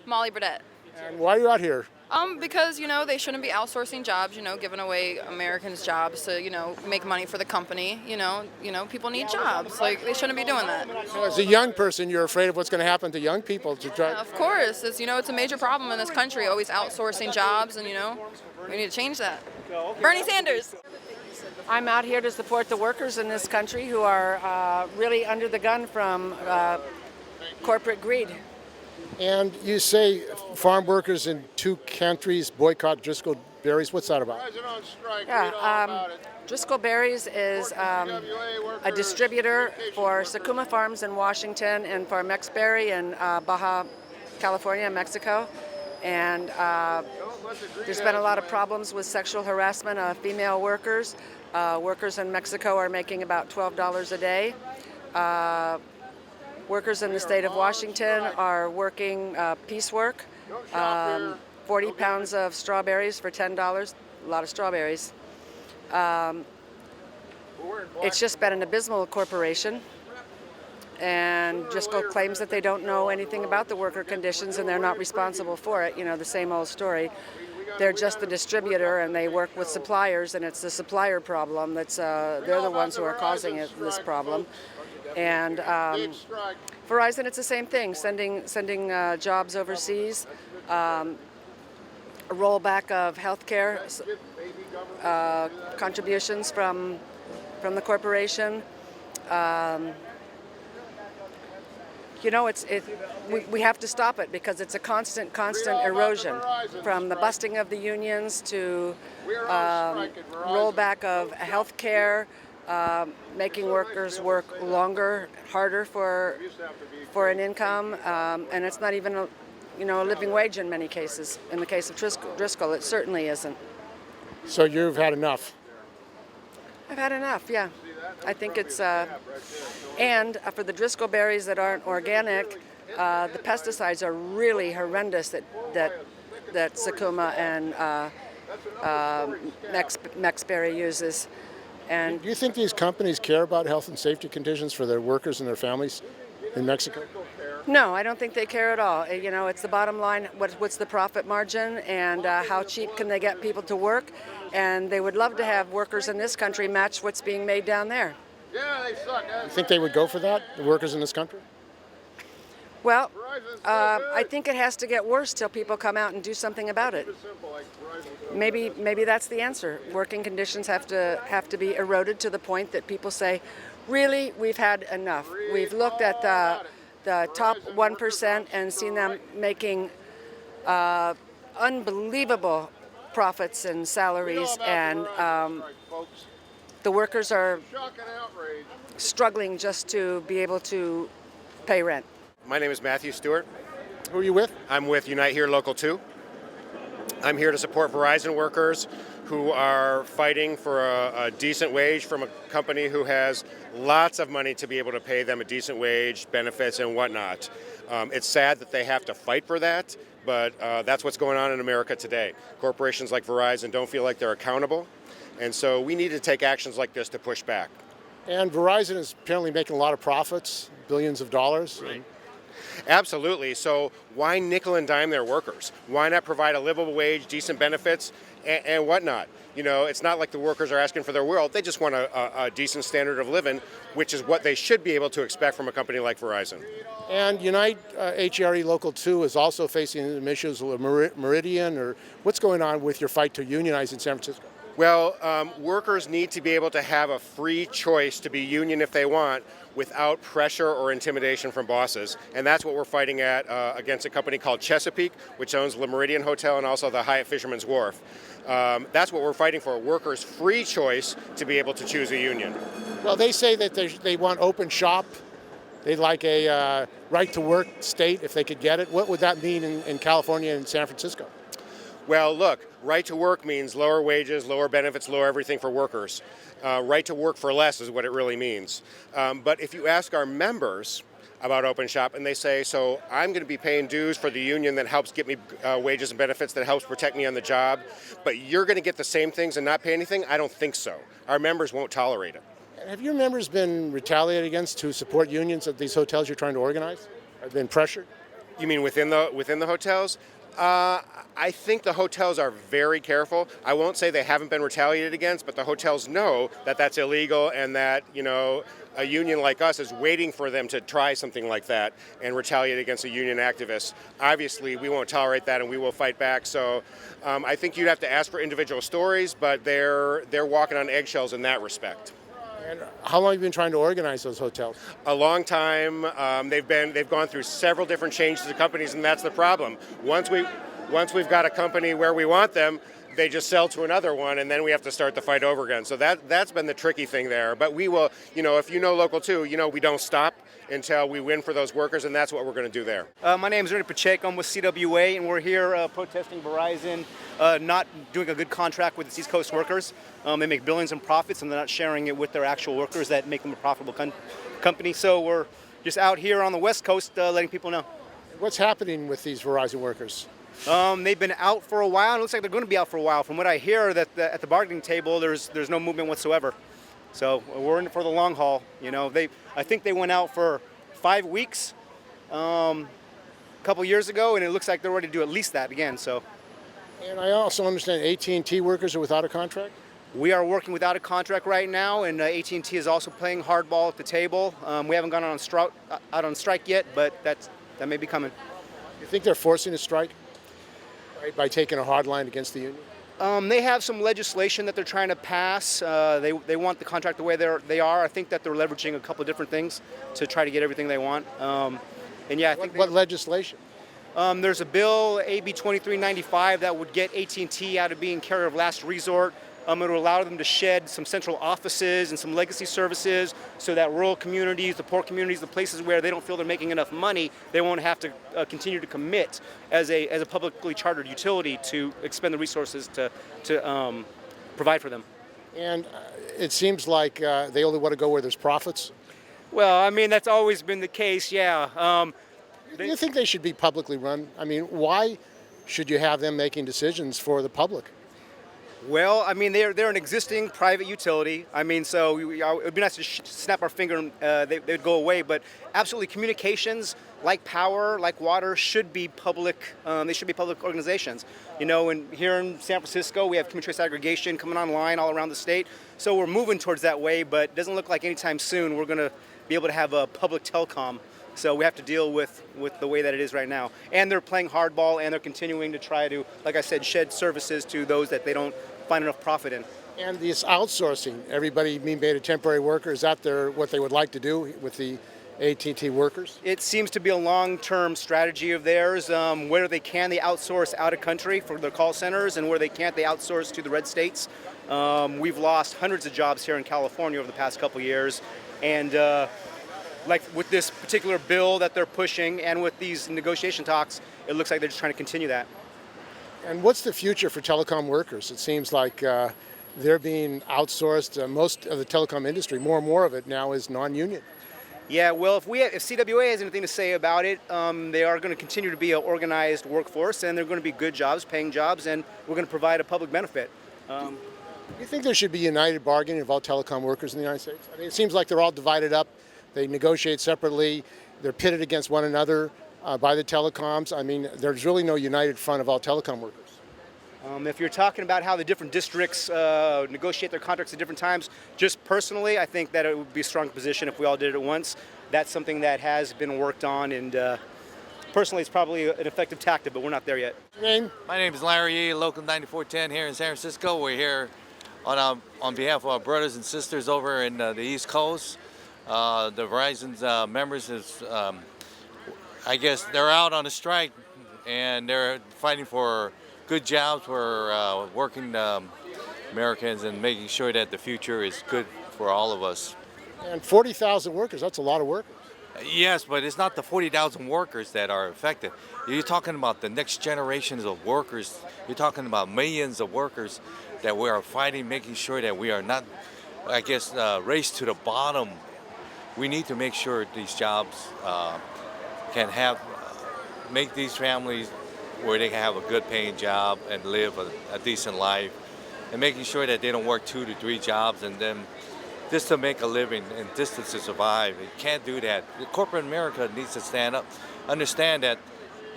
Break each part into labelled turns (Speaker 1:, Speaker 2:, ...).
Speaker 1: Molly Burdette.
Speaker 2: And why are you out here?
Speaker 1: Because, they shouldn't be outsourcing jobs, giving away Americans jobs to, make money for the company. People need jobs. Like, they shouldn't be doing that.
Speaker 2: So as a young person, you're afraid of what's going to happen to young people to try.
Speaker 1: Of course. It's a major problem in this country, always outsourcing jobs, and, we need to change that. Bernie Sanders.
Speaker 3: I'm out here to support the workers in this country who are really under the gun from corporate greed.
Speaker 2: And you say farm workers in 2 countries boycott Driscoll Berries. What's that about?
Speaker 3: Driscoll Berries is a distributor for Sakuma Farms in Washington and for Mexberry in Baja California, Mexico. And there's been a lot of problems with sexual harassment of female workers. Workers in Mexico are making about $12 a day. Workers in the state of Washington are working piecework, 40 pounds of strawberries for $10, a lot of strawberries. It's just been an abysmal corporation, and Driscoll claims that they don't know anything about the worker conditions and they're not responsible for it, the same old story. They're just the distributor and they work with suppliers, and it's the supplier problem they're the ones who are causing this problem. And Verizon, it's the same thing, sending jobs overseas, a rollback of health care contributions from the corporation. We have to stop it because it's a constant erosion, from the busting of the unions to rollback of health care, making workers work longer, harder for an income, and it's not even a living wage in many cases. In the case of Driscoll, it certainly isn't.
Speaker 2: So you've had enough?
Speaker 3: I've had enough, yeah. I think it's, and for the Driscoll berries that aren't organic, the pesticides are really horrendous that Sakuma and Mexberry uses. And
Speaker 2: do you think these companies care about health and safety conditions for their workers and their families in Mexico?
Speaker 3: No, I don't think they care at all. It's the bottom line, what's the profit margin, and how cheap can they get people to work, and they would love to have workers in this country match what's being made down there.
Speaker 2: Yeah, they suck. You think they would go for that, the workers in this country?
Speaker 3: Well, I think it has to get worse till people come out and do something about it. Maybe that's the answer. Working conditions have to be eroded to the point that people say, really, we've had enough. We've looked at the top 1% and seen them making unbelievable profits and salaries, and the workers are struggling just to be able to pay rent.
Speaker 4: My name is Matthew Stewart.
Speaker 2: Who are you with?
Speaker 4: I'm with Unite Here Local 2. I'm here to support Verizon workers who are fighting for a decent wage from a company who has lots of money to be able to pay them a decent wage, benefits, and whatnot. It's sad that they have to fight for that, but that's what's going on in America today. Corporations like Verizon don't feel like they're accountable, and so we need to take actions like this to push back.
Speaker 2: And Verizon is apparently making a lot of profits, billions of dollars.
Speaker 4: Right. Absolutely. So why nickel and dime their workers? Why not provide a livable wage, decent benefits, and whatnot? It's not like the workers are asking for their world. They just want a decent standard of living, which is what they should be able to expect from a company like Verizon.
Speaker 2: And Unite HRE Local 2 is also facing some issues with Meridien, or what's going on with your fight to unionize in San Francisco?
Speaker 4: Well, workers need to be able to have a free choice to be union if they want, without pressure or intimidation from bosses. And that's what we're fighting at against a company called Chesapeake, which owns the Meridien Hotel and also the Hyatt Fisherman's Wharf. That's what we're fighting for, workers' free choice to be able to choose a union.
Speaker 2: Well, they say that they want open shop. They'd like a right-to-work state if they could get it. What would that mean in California and San Francisco?
Speaker 4: Well, look, right to work means lower wages, lower benefits, lower everything for workers. Right to work for less is what it really means. But if you ask our members about open shop and they say, so I'm going to be paying dues for the union that helps get me wages and benefits, that helps protect me on the job, but you're going to get the same things and not pay anything, I don't think so. Our members won't tolerate it.
Speaker 2: Have your members been retaliated against to support unions at these hotels you're trying to organize? Have been pressured?
Speaker 4: You mean within the hotels? I think the hotels are very careful. I won't say they haven't been retaliated against, but the hotels know that that's illegal and that, a union like us is waiting for them to try something like that and retaliate against a union activist. Obviously, we won't tolerate that and we will fight back. So I think you'd have to ask for individual stories, but they're walking on eggshells in that respect.
Speaker 2: And how long have you been trying to organize those hotels?
Speaker 4: A long time. They've gone through several different changes to companies, and that's the problem. Once we've got a company where we want them, they just sell to another one, and then we have to start the fight over again. So that's been the tricky thing there. But we will, if you know Local 2, we don't stop until we win for those workers, and that's what we're going to do there.
Speaker 5: My name is Rupert. I'm with CWA, and we're here protesting Verizon not doing a good contract with its East Coast workers. They make billions in profits, and they're not sharing it with their actual workers that make them a profitable company. So we're just out here on the West Coast letting people know.
Speaker 2: What's happening with these Verizon workers?
Speaker 5: They've been out for a while. It looks like they're going to be out for a while. From what I hear, that at the bargaining table, there's no movement whatsoever. So we're in it for the long haul. I think they went out for 5 weeks a couple years ago, and it looks like they're ready to do at least that again. So.
Speaker 2: And I also understand AT&T workers are without a contract?
Speaker 5: We are working without a contract right now, and AT&T is also playing hardball at the table. We haven't gone out on strike yet, but that may be coming.
Speaker 2: You think they're forcing a strike by taking a hard line against the union?
Speaker 5: They have some legislation that they're trying to pass. They want the contract the way they are. I think that they're leveraging a couple of different things to try to get everything they want. And yeah, I think
Speaker 2: what legislation?
Speaker 5: There's a bill, AB 2395, that would get AT&T out of being carrier of last resort. It would allow them to shed some central offices and some legacy services so that rural communities, the poor communities, the places where they don't feel they're making enough money, they won't have to continue to commit as a publicly chartered utility to expend the resources to provide for them.
Speaker 2: And it seems like they only want to go where there's profits?
Speaker 5: Well, I mean, that's always been the case, yeah.
Speaker 2: Do you think they should be publicly run? I mean, why should you have them making decisions for the public?
Speaker 5: Well, I mean, they're an existing private utility. I mean, so it would be nice to snap our finger and they'd go away. But absolutely, communications, like power, like water, should be public. They should be public organizations. And here in San Francisco, we have community aggregation coming online all around the state. So we're moving towards that way, but it doesn't look like anytime soon we're going to be able to have a public telecom. So we have to deal with the way that it is right now. And they're playing hardball, and they're continuing to try to, like I said, shed services to those that they don't find enough profit in.
Speaker 2: And this outsourcing, everybody being made a temporary worker, is that what they would like to do with the AT&T workers?
Speaker 5: It seems to be a long-term strategy of theirs. Where they can, they outsource out of country for their call centers, and where they can't, they outsource to the red states. We've lost hundreds of jobs here in California over the past couple years, and like with this particular bill that they're pushing and with these negotiation talks, it looks like they're just trying to continue that.
Speaker 2: And what's the future for telecom workers? It seems like they're being outsourced. Most of the telecom industry, more and more of it now, is non-union.
Speaker 5: Yeah, well, if CWA has anything to say about it, they are going to continue to be an organized workforce, and they're going to be good jobs, paying jobs, and we're going to provide a public benefit.
Speaker 2: Do you think there should be united bargaining of all telecom workers in the United States? I mean, it seems like they're all divided up. They negotiate separately. They're pitted against one another by the telecoms. I mean, there's really no united front of all telecom workers.
Speaker 5: If you're talking about how the different districts negotiate their contracts at different times, just personally, I think that it would be a strong position if we all did it at once. That's something that has been worked on, and personally, it's probably an effective tactic, but we're not there yet.
Speaker 2: Your name?
Speaker 6: My name is Larry Yee, Local 9410 here in San Francisco. We're here on behalf of our brothers and sisters over in the East Coast. The Verizon's members is, I guess they're out on a strike, and they're fighting for good jobs for working Americans and making sure that the future is good for all of us.
Speaker 2: And 40,000 workers, that's a lot of workers.
Speaker 6: Yes, but it's not the 40,000 workers that are affected. You're talking about the next generations of workers. You're talking about millions of workers that we are fighting, making sure that we are not, I guess, raced to the bottom. We need to make sure these jobs can make these families where they can have a good paying job and live a decent life, and making sure that they don't work 2 to 3 jobs and then just to make a living and just to survive. You can't do that. Corporate America needs to stand up, understand that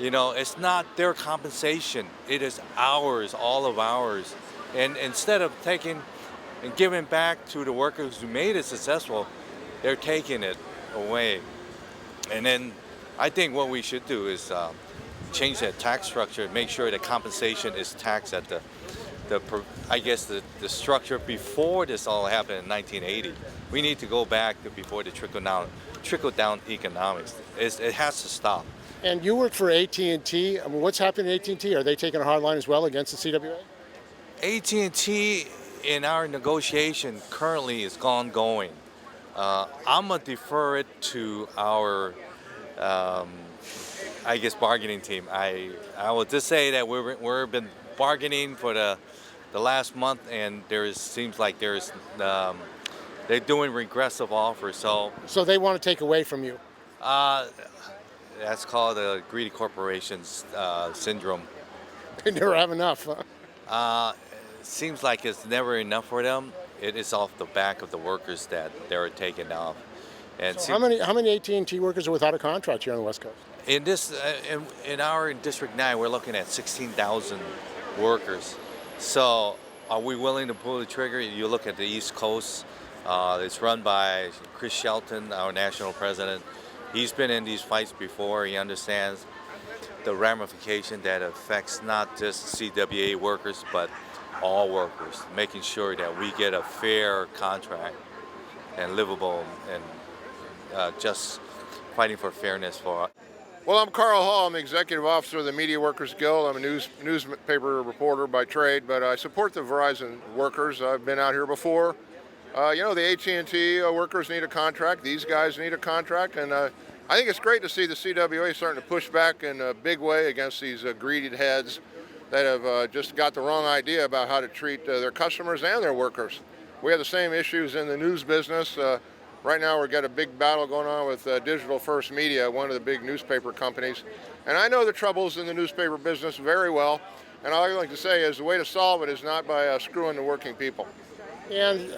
Speaker 6: It's not their compensation. It is ours, all of ours. And instead of taking and giving back to the workers who made it successful, they're taking it away. And then I think what we should do is change that tax structure, make sure the compensation is taxed at the structure before this all happened in 1980. We need to go back to before the trickle down economics. It has to stop.
Speaker 2: And you work for AT&T. I mean, what's happening at AT&T? Are they taking a hard line as well against the CWA?
Speaker 6: AT&T in our negotiation currently is going. I'm gonna defer it to our, bargaining team. I will just say that we've been bargaining for the last month, and seems like they're doing regressive offers.
Speaker 2: So they want to take away from you.
Speaker 6: That's called the greedy corporations syndrome.
Speaker 2: They never have enough. Huh?
Speaker 6: It seems like it's never enough for them. It is off the back of the workers that they're taking off. And
Speaker 2: so how many AT&T workers are without a contract here on the West Coast?
Speaker 6: In this, in our District 9, we're looking at 16,000 workers. So, are we willing to pull the trigger? You look at the East Coast. It's run by Chris Shelton, our national president. He's been in these fights before. He understands the ramification that affects not just CWA workers, but all workers, making sure that we get a fair contract and livable and just fighting for fairness for us.
Speaker 7: Well, I'm Carl Hall. I'm the executive officer of the Media Workers Guild. I'm a newspaper reporter by trade, but I support the Verizon workers. I've been out here before. The AT&T workers need a contract. These guys need a contract, and I think it's great to see the CWA starting to push back in a big way against these greedy heads that have just got the wrong idea about how to treat their customers and their workers. We have the same issues in the news business. Right now we've got a big battle going on with Digital First Media, one of the big newspaper companies. And I know the troubles in the newspaper business very well. And all I like to say is the way to solve it is not by screwing the working people.
Speaker 2: And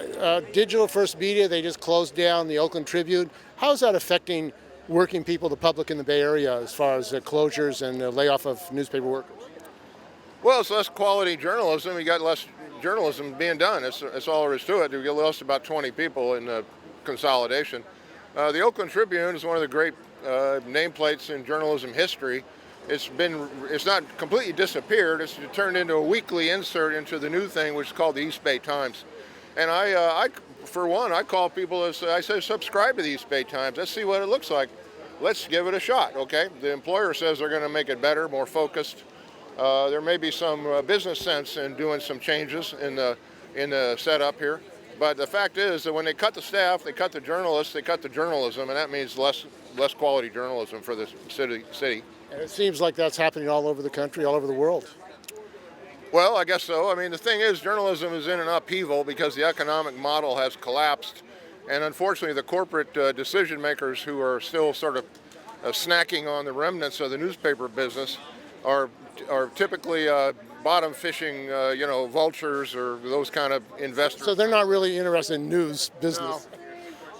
Speaker 2: Digital First Media, they just closed down the Oakland Tribune. How is that affecting working people, the public in the Bay Area, as far as closures and layoff of newspaper workers?
Speaker 7: Well, it's less quality journalism. You got less journalism being done. That's all there is to it. We lost about 20 people in consolidation. The Oakland Tribune is one of the great nameplates in journalism history. It's not completely disappeared. It's turned into a weekly insert into the new thing, which is called the East Bay Times. And I for one, I call people, I say, subscribe to the East Bay Times. Let's see what it looks like. Let's give it a shot, okay? The employer says they're going to make it better, more focused. There may be some business sense in doing some changes in the setup here. But the fact is that when they cut the staff, they cut the journalists, they cut the journalism, and that means less quality journalism for the city.
Speaker 2: And it seems like that's happening all over the country, all over the world.
Speaker 7: Well, I guess so. I mean, the thing is, journalism is in an upheaval because the economic model has collapsed. And unfortunately, the corporate decision makers who are still sort of snacking on the remnants of the newspaper business are typically bottom fishing, vultures or those kind of investors.
Speaker 2: So they're not really interested in news business.
Speaker 7: No.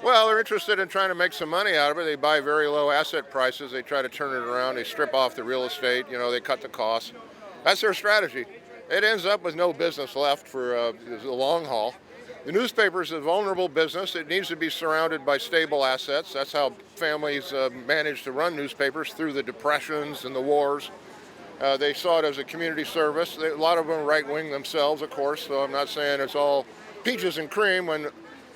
Speaker 7: Well, they're interested in trying to make some money out of it. They buy very low asset prices. They try to turn it around. They strip off the real estate. They cut the costs. That's their strategy. It ends up with no business left for the long haul. The newspaper is a vulnerable business. It needs to be surrounded by stable assets. That's how families managed to run newspapers through the depressions and the wars. They saw it as a community service. A lot of them are right-wing themselves, of course, so I'm not saying it's all peaches and cream when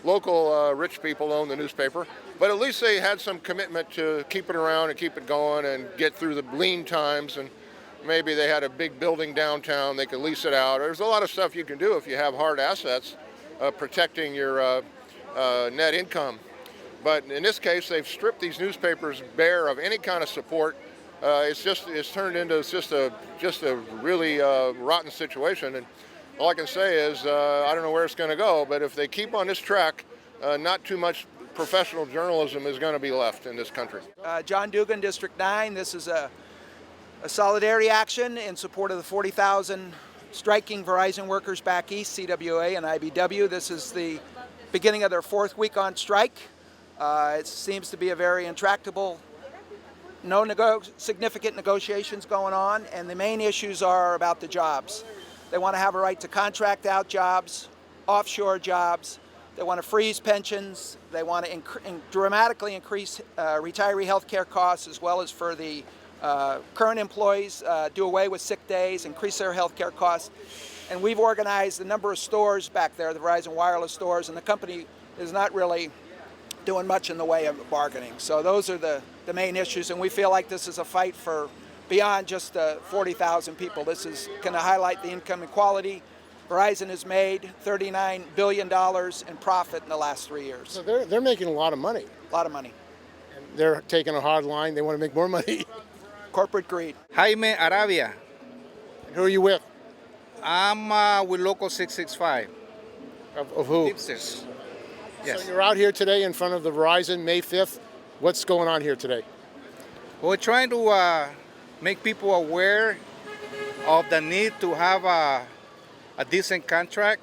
Speaker 7: local rich people own the newspaper. But at least they had some commitment to keep it around and keep it going and get through the lean times. And maybe they had a big building downtown. They could lease it out. There's a lot of stuff you can do if you have hard assets, protecting your net income. But in this case, they've stripped these newspapers bare of any kind of support. It's turned into just a really rotten situation. And all I can say is I don't know where it's going to go, but if they keep on this track, not too much professional journalism is going to be left in this country.
Speaker 8: John Dugan, District 9. This is a solidarity action in support of the 40,000 striking Verizon workers back east, CWA and IBEW. This is the beginning of their fourth week on strike. It seems to be a very intractable no significant negotiations going on, and the main issues are about the jobs. They want to have a right to contract out jobs, offshore jobs. They want to freeze pensions. They want to dramatically increase retiree health care costs, as well as for the current employees, do away with sick days, increase their health care costs. And we've organized a number of stores back there, the Verizon wireless stores, and the company is not really doing much in the way of bargaining. So those are the main issues, and we feel like this is a fight for beyond just 40,000 people. This is going to highlight the income inequality. Verizon has made $39 billion in profit in the last 3 years.
Speaker 2: So they're making a lot of money.
Speaker 8: A lot of money.
Speaker 2: And they're taking a hard line. They want to make more money.
Speaker 8: Corporate greed.
Speaker 9: Jaime Arabia.
Speaker 2: Who are you with?
Speaker 9: I'm with Local 665.
Speaker 2: Of who?
Speaker 9: Hipsters. Yes.
Speaker 2: So you're out here today in front of the Verizon, May 5th. What's going on here today?
Speaker 9: We're trying to make people aware of the need to have a decent contract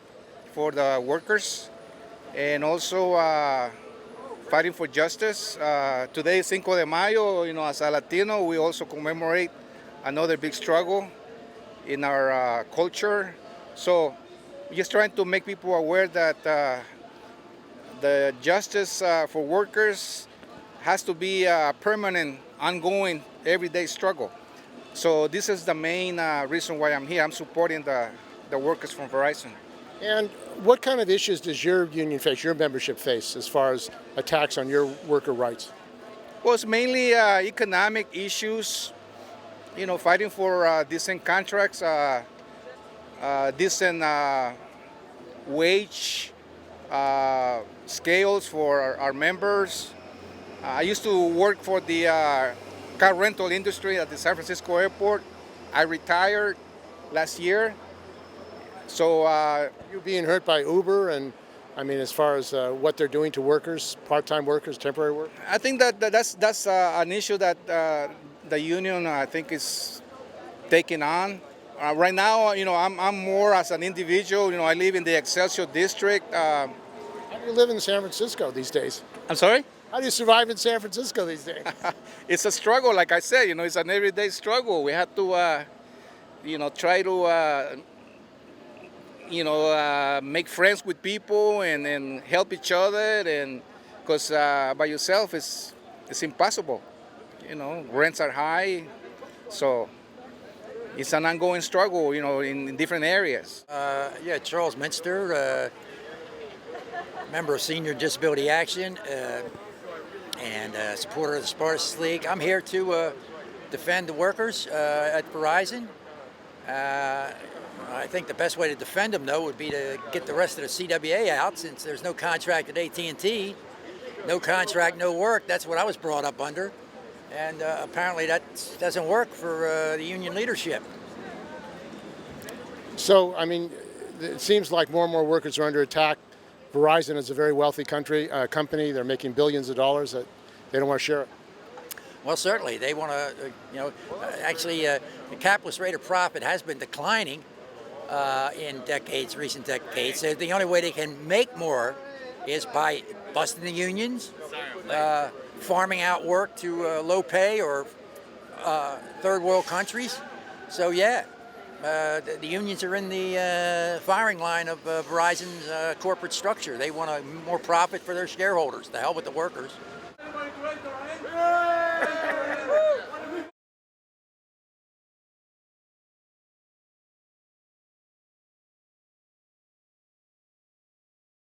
Speaker 9: for the workers, and also fighting for justice. Today is Cinco de Mayo. You know, as a Latino, we also commemorate another big struggle in our culture. So just trying to make people aware that the justice for workers has to be a permanent, ongoing, everyday struggle. So this is the main reason why I'm here. I'm supporting the workers from Verizon.
Speaker 2: And what kind of issues does your union face, your membership face, as far as attacks on your worker rights?
Speaker 9: Well, it's mainly economic issues, you know, fighting for decent contracts, decent wage scales for our members. I used to work for the car rental industry at the San Francisco airport. I retired last year. So
Speaker 2: you being hurt by Uber, and I mean, as far as what they're doing to workers, part-time workers, temporary work?
Speaker 9: I think that's an issue that the union, I think, is taking on. Right now, you know, I'm more as an individual. You know, I live in the Excelsior district.
Speaker 2: How do you live in San Francisco these days?
Speaker 9: I'm sorry?
Speaker 2: How do you survive in San Francisco these days?
Speaker 9: It's a struggle, like I said. You know, it's an everyday struggle. We have to, you know, try to, make friends with people and help each other, and because by yourself it's impossible. You know, rents are high, so it's an ongoing struggle, you know, in different areas.
Speaker 10: Yeah, Charles Minster, member of Senior Disability Action, and supporter of the Spartacus League. I'm here to defend the workers at Verizon. I think the best way to defend them, though, would be to get the rest of the CWA out, since there's no contract at AT&T. No contract, no work. That's what I was brought up under. And apparently that doesn't work for the union leadership.
Speaker 2: So, I mean, it seems like more and more workers are under attack. Verizon is a very wealthy company. They're making billions of dollars that they don't want to share it.
Speaker 10: Well, certainly. They want to, actually, the capitalist rate of profit has been declining in recent decades. So the only way they can make more is by busting the unions, farming out work to low pay or third world countries. So yeah, the unions are in the firing line of Verizon's corporate structure. They want more profit for their shareholders. The hell with the workers.